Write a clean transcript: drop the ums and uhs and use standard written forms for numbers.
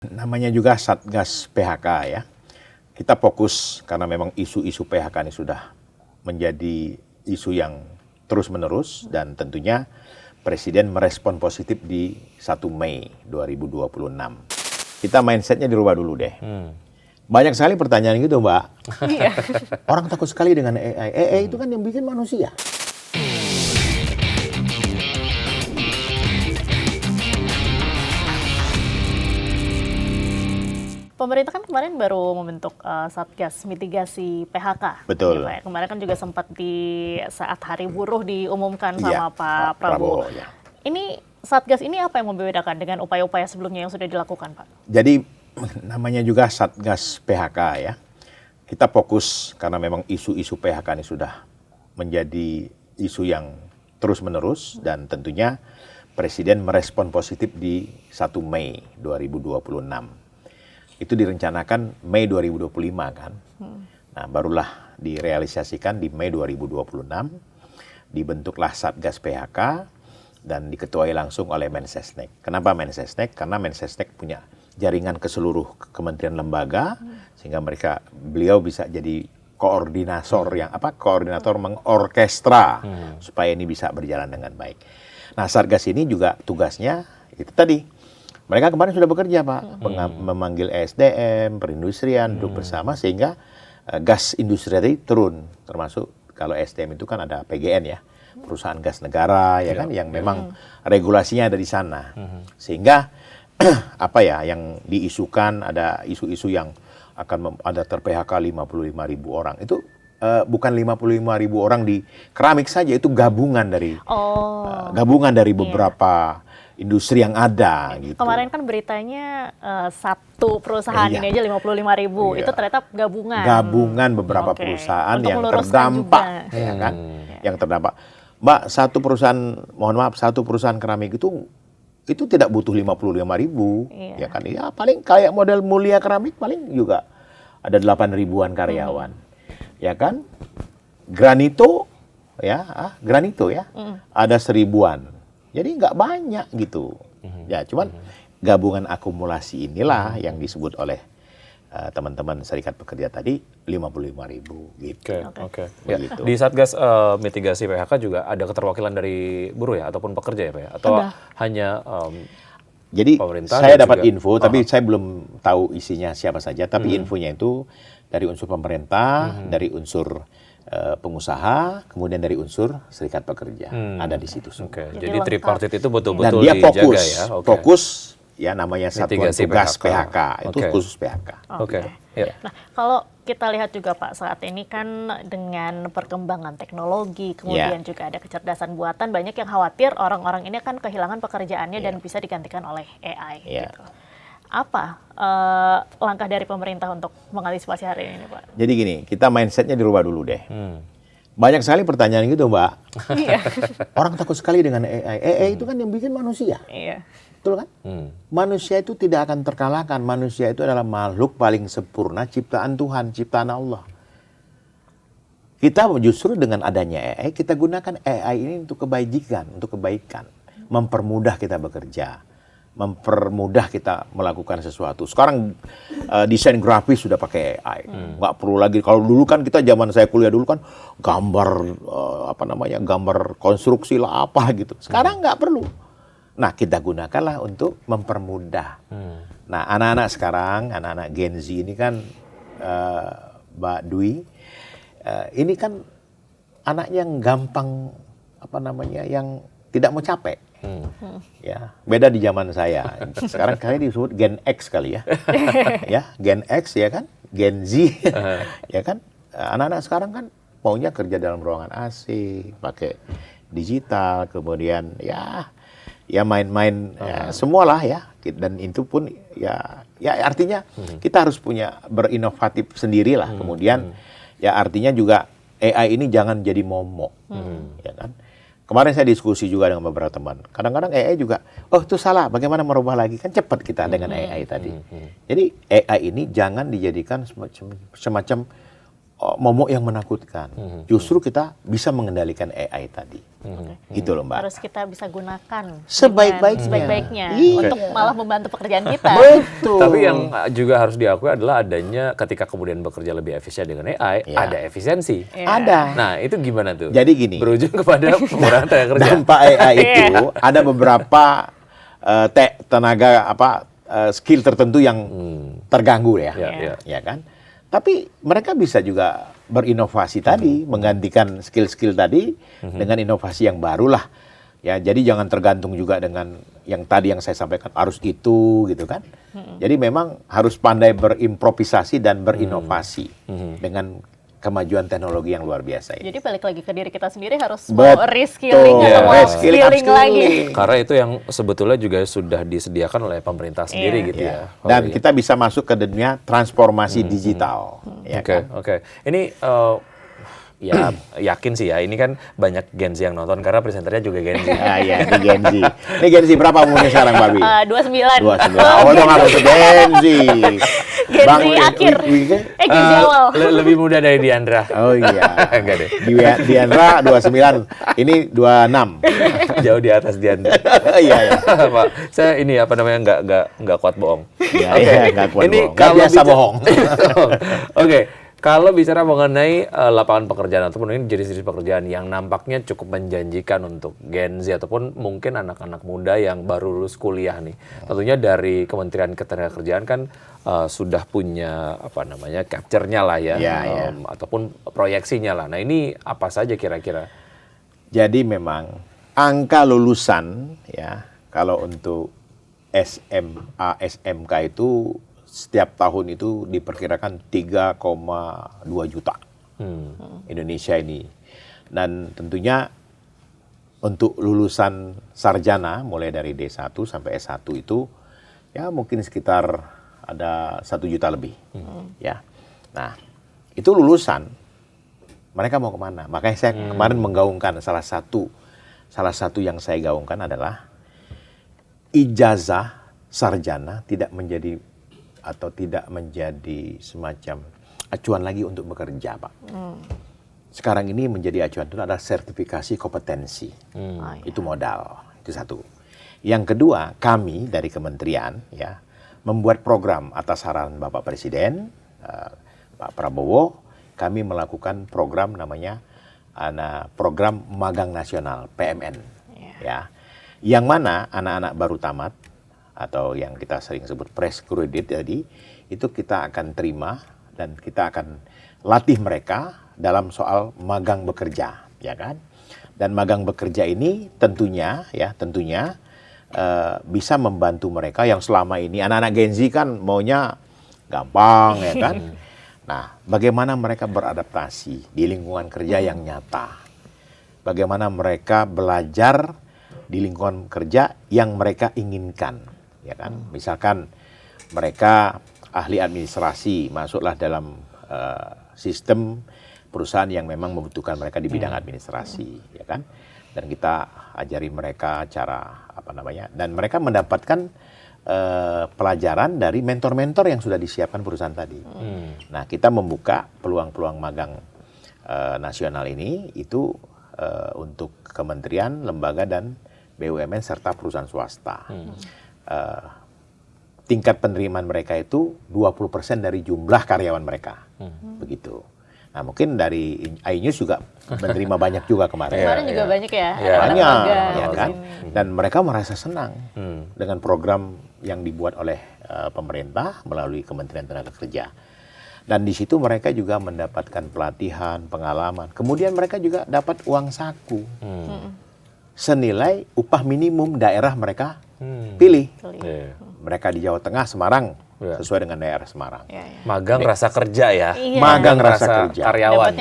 Namanya juga Satgas PHK ya. Kita fokus karena memang isu-isu PHK ini sudah menjadi isu yang terus-menerus dan tentunya Presiden merespon positif di 1 Mei 2026. Kita mindsetnya dirubah dulu deh. Banyak sekali pertanyaan gitu, Mbak. Orang takut sekali dengan AI. AI itu kan yang bikin manusia. Pemerintah kan kemarin baru membentuk Satgas Mitigasi PHK. Betul. Ya, Pak. Kemarin kan juga sempat di saat Hari Buruh diumumkan Iya, sama Pak Prabowo. ya. Ini Satgas ini apa yang membedakan dengan upaya-upaya sebelumnya yang sudah dilakukan, Pak? Jadi namanya juga Satgas PHK ya. Kita fokus karena memang isu-isu PHK ini sudah menjadi isu yang terus-menerus dan tentunya Presiden merespon positif di 1 Mei 2026. Itu direncanakan Mei 2025 kan. Nah, barulah direalisasikan di Mei 2026. Dibentuklah Satgas PHK dan diketuai langsung oleh Mensesnek. Kenapa Mensesnek? Karena Mensesnek punya jaringan ke seluruh kementerian lembaga sehingga beliau bisa jadi koordinator mengorkestra supaya ini bisa berjalan dengan baik. Nah, Satgas ini juga tugasnya itu tadi. Mereka kemarin sudah bekerja, Pak, memanggil ESDM, perindustrian, duduk bersama sehingga gas industri tadi turun. Termasuk kalau ESDM itu kan ada PGN ya, perusahaan gas negara ya kan, yang memang regulasinya ada di sana. Sehingga apa ya yang diisukan, ada isu-isu yang akan ada ter-PHK 55.000 orang. Itu bukan 55.000 orang di keramik saja, itu gabungan dari beberapa industri yang ada gitu. Kemarin kan beritanya satu perusahaan ini aja 55.000, itu ternyata gabungan. Gabungan beberapa perusahaan untuk yang terdampak, ya kan? Yang terdampak. Mbak, satu perusahaan keramik itu tidak butuh 55.000, ya kan? Ya paling kayak model Mulia Keramik paling juga ada 8.000-an karyawan, ya kan? Granito ya, ada 1.000-an. Jadi nggak banyak gitu. Ya, cuman gabungan akumulasi inilah yang disebut oleh teman-teman serikat pekerja tadi 55.000 gitu. Oke. Ya, di Satgas Mitigasi PHK juga ada keterwakilan dari buruh ya ataupun pekerja ya, Pak ya? Atau hanya jadi pemerintah? Saya dapat info, tapi saya belum tahu isinya siapa saja. Tapi infonya itu dari unsur pemerintah, dari unsur pengusaha, kemudian dari unsur serikat pekerja ada di situ semua. Jadi tripartit itu betul-betul dan dia dijaga ya. Fokus ya namanya Satuan Mitigasi Tugas PHK. PHK itu khusus PHK. Nah, kalau kita lihat juga Pak, saat ini kan dengan perkembangan teknologi, kemudian juga ada kecerdasan buatan, banyak yang khawatir orang-orang ini akan kehilangan pekerjaannya dan bisa digantikan oleh AI. Gitu. Apa langkah dari pemerintah untuk mengantisipasi hari ini, Pak? Jadi gini, kita mindsetnya dirubah dulu deh. Banyak sekali pertanyaan gitu, Mbak. Orang takut sekali dengan AI. AI itu kan yang bikin manusia. Betul kan? Manusia itu tidak akan terkalahkan. Manusia itu adalah makhluk paling sempurna ciptaan Tuhan, ciptaan Allah. Kita justru dengan adanya AI, kita gunakan AI ini untuk kebaikan, mempermudah kita bekerja, mempermudah kita melakukan sesuatu. Sekarang desain grafis sudah pakai AI, nggak perlu lagi. Kalau dulu kan kita zaman saya kuliah dulu kan gambar gambar konstruksi lah apa gitu. Sekarang nggak perlu. Nah, kita gunakanlah untuk mempermudah. Nah, anak-anak sekarang, anak-anak Gen Z ini kan Mbak Dwi, ini kan anak yang gampang yang tidak mau capek. Ya, beda di zaman saya. Sekarang kalian disebut Gen X kali ya. Ya, Gen X ya kan, Gen Z. Ya kan? Anak-anak sekarang kan maunya kerja dalam ruangan AC, pakai digital, kemudian ya main-main semualah ya. Dan itu pun ya artinya kita harus punya berinovatif sendirilah. Kemudian ya artinya juga AI ini jangan jadi momok. Ya kan? Kemarin saya diskusi juga dengan beberapa teman. Kadang-kadang AI juga, itu salah, bagaimana merubah lagi? Kan cepat kita dengan AI tadi. Jadi AI ini jangan dijadikan semacam momok yang menakutkan. Justru kita bisa mengendalikan AI tadi. Gitu loh, Mbak. Harus kita bisa gunakan sebaik-baiknya untuk malah membantu pekerjaan kita. Betul. Tapi yang juga harus diakui adalah adanya ketika kemudian bekerja lebih efisien dengan AI, ada efisiensi. Ada. Nah, itu gimana tuh? Jadi gini. Berujung kepada pengurangan tenaga kerja. Dampak AI itu ada beberapa tenaga skill tertentu yang terganggu ya. Ya kan? Tapi mereka bisa juga berinovasi tadi, menggantikan skill-skill tadi dengan inovasi yang baru lah. Ya, jadi jangan tergantung juga dengan yang tadi yang saya sampaikan harus itu gitu kan. Jadi memang harus pandai berimprovisasi dan berinovasi dengan kemajuan teknologi yang luar biasa ini. Jadi balik lagi ke diri kita sendiri harus mau reskilling atau mau skilling lagi. Karena itu yang sebetulnya juga sudah disediakan oleh pemerintah sendiri gitu ya. Dan kita bisa masuk ke dunia transformasi digital. Oke. Ini ya yakin sih ya, ini kan banyak Gen Z yang nonton karena presenternya juga Gen Z. Iya, ini Gen Z. Ini Gen Z berapa umurnya sekarang, Babi? 29. 29. Oh, dong harus Gen Z. Gen Z akhir. Gen Z awal. Lebih muda dari Diandra. Oh iya. Enggak deh. Diandra 29, ini 26. Jauh di atas Diandra. Iya. Pak, saya ini apa namanya nggak kuat bohong. Iya, nggak kuat ini bohong. Nggak biasa bohong. Oke. Kalau bicara mengenai lapangan pekerjaan ataupun ini jenis-jenis pekerjaan yang nampaknya cukup menjanjikan untuk Gen Z ataupun mungkin anak-anak muda yang baru lulus kuliah nih. Tentunya dari Kementerian Ketenagakerjaan kan sudah punya capture-nya lah ya, ataupun proyeksinya lah. Nah, ini apa saja kira-kira? Jadi memang angka lulusan ya kalau untuk SMA, SMK itu setiap tahun itu diperkirakan 3,2 juta Indonesia ini. Dan tentunya untuk lulusan sarjana mulai dari D1 sampai S1 itu ya mungkin sekitar ada 1 juta lebih. Ya. Nah, itu lulusan. Mereka mau kemana? Makanya saya kemarin menggaungkan salah satu yang saya gaungkan adalah ijazah sarjana tidak menjadi semacam acuan lagi untuk bekerja, Pak. Sekarang ini menjadi acuan itu adalah sertifikasi kompetensi. Itu modal, itu satu. Yang kedua, kami dari kementerian ya membuat program atas saran Bapak Presiden, Pak Prabowo, kami melakukan program namanya program magang nasional PMN, ya, yang mana anak-anak baru tamat atau yang kita sering sebut fresh graduate tadi, itu kita akan terima dan kita akan latih mereka dalam soal magang bekerja, ya kan? Dan magang bekerja ini tentunya bisa membantu mereka yang selama ini anak-anak Gen Z kan maunya gampang, ya kan? Nah, bagaimana mereka beradaptasi di lingkungan kerja yang nyata? Bagaimana mereka belajar di lingkungan kerja yang mereka inginkan? Ya kan, misalkan mereka ahli administrasi, masuklah dalam sistem perusahaan yang memang membutuhkan mereka di bidang administrasi, ya kan. Dan kita ajari mereka cara dan mereka mendapatkan pelajaran dari mentor-mentor yang sudah disiapkan perusahaan tadi. Nah, kita membuka peluang-peluang magang nasional ini itu untuk kementerian, lembaga dan BUMN serta perusahaan swasta. Tingkat penerimaan mereka itu 20% dari jumlah karyawan mereka. Begitu. Nah, mungkin dari iNews juga menerima banyak juga kemarin. Kemarin juga banyak ya. Banyak, ya kan? Dan mereka merasa senang dengan program yang dibuat oleh pemerintah melalui Kementerian Tenagakerja. Dan di situ mereka juga mendapatkan pelatihan, pengalaman. Kemudian mereka juga dapat uang saku. Senilai upah minimum daerah mereka pilih. Mereka di Jawa Tengah, Semarang, sesuai dengan daerah Semarang. Magang rasa kerja ya. Magang rasa kerja. Karyawan.